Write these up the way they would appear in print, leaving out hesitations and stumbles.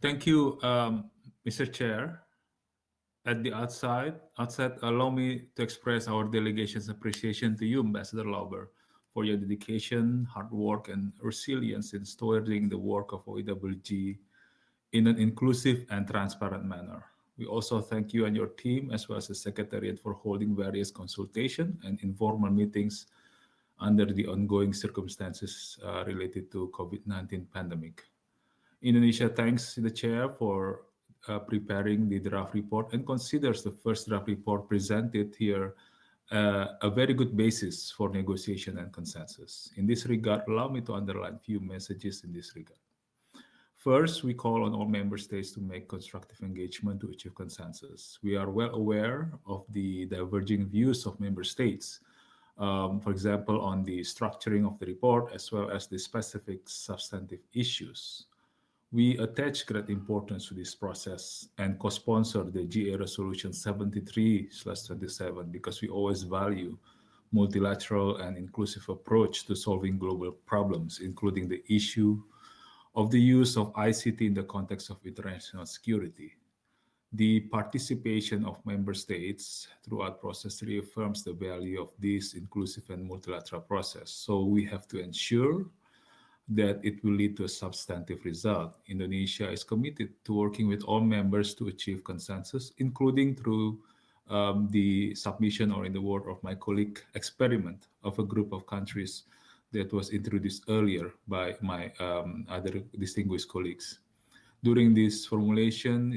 Thank you, Mr. Chair. At the outset, allow me to express our delegation's appreciation to you, Ambassador Lauber, for your dedication, hard work, and resilience in stewarding the work of OEWG in an inclusive and transparent manner. We also thank you and your team, as well as the Secretariat, for holding various consultation and informal meetings under the ongoing circumstances related to COVID-19 pandemic. Indonesia thanks the chair for preparing the draft report and considers the first draft report presented here a very good basis for negotiation and consensus. In this regard, allow me to underline a few messages in this regard. First, we call on all member states to make constructive engagement to achieve consensus. We are well aware of the diverging views of member states, for example, on the structuring of the report as well as the specific substantive issues. We attach great importance to this process and co-sponsor the GA Resolution 73/27 because we always value multilateral and inclusive approach to solving global problems, including the issue of the use of ICT in the context of international security. The participation of member states throughout process reaffirms the value of this inclusive and multilateral process. So we have to ensure that it will lead to a substantive result. Indonesia is committed to working with all members to achieve consensus, including through the submission, or in the word of my colleague, experiment of a group of countries that was introduced earlier by my other distinguished colleagues. During its formulation,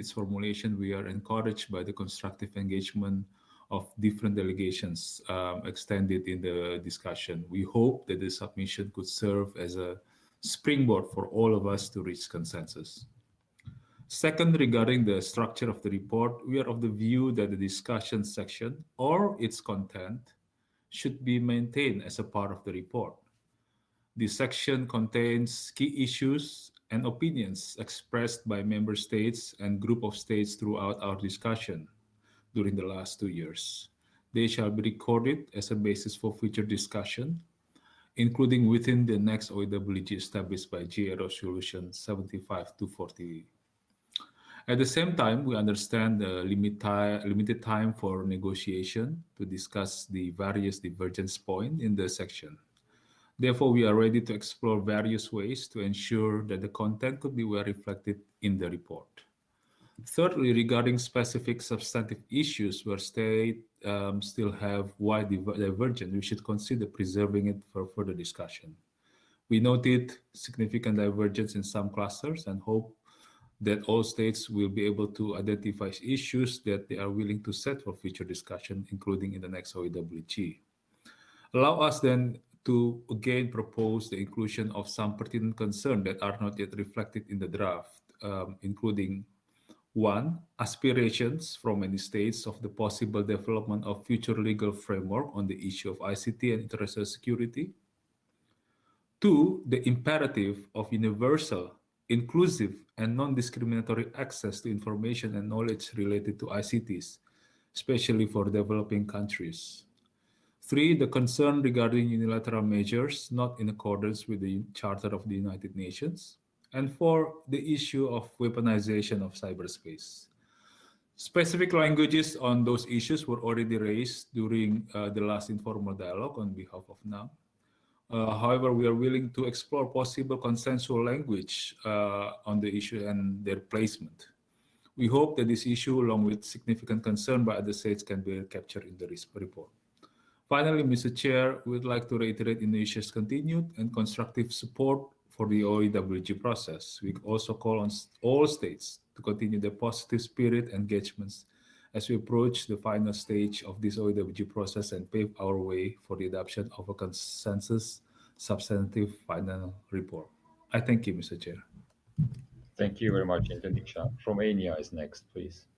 we are encouraged by the constructive engagement of different delegations extended in the discussion. We hope that the submission could serve as a springboard for all of us to reach consensus. Second, regarding the structure of the report, we are of the view that the discussion section or its content should be maintained as a part of the report. The section contains key issues and opinions expressed by member states and group of states throughout our discussion during the last 2 years. They shall be recorded as a basis for future discussion, including within the next OEWG established by GA Resolution 75/240. At the same time, we understand the limited time for negotiation to discuss the various divergence points in the section. Therefore, we are ready to explore various ways to ensure that the content could be well reflected in the report. Thirdly, regarding specific substantive issues where states still have wide divergence, we should consider preserving it for further discussion. We noted significant divergence in some clusters and hope that all states will be able to identify issues that they are willing to set for future discussion, including in the next OEWG. Allow us then to again propose the inclusion of some pertinent concerns that are not yet reflected in the draft, including: 1. Aspirations from many states of the possible development of future legal framework on the issue of ICT and international security. 2. The imperative of universal, inclusive, and non-discriminatory access to information and knowledge related to ICTs, especially for developing countries. 3. The concern regarding unilateral measures not in accordance with the Charter of the United Nations. And 4, the issue of weaponization of cyberspace. Specific languages on those issues were already raised during the last informal dialogue on behalf of NAM. However, we are willing to explore possible consensual language on the issue and their placement. We hope that this issue, along with significant concern by other states, can be captured in the report. Finally, Mr. Chair, we would like to reiterate Indonesia's continued and constructive support for the OEWG process. We also call on all states to continue their positive spirit engagements as we approach the final stage of this OEWG process and pave our way for the adoption of a consensus substantive final report. I thank you, Mr. Chair. Thank you very much, Indonesia. Romania is next, please.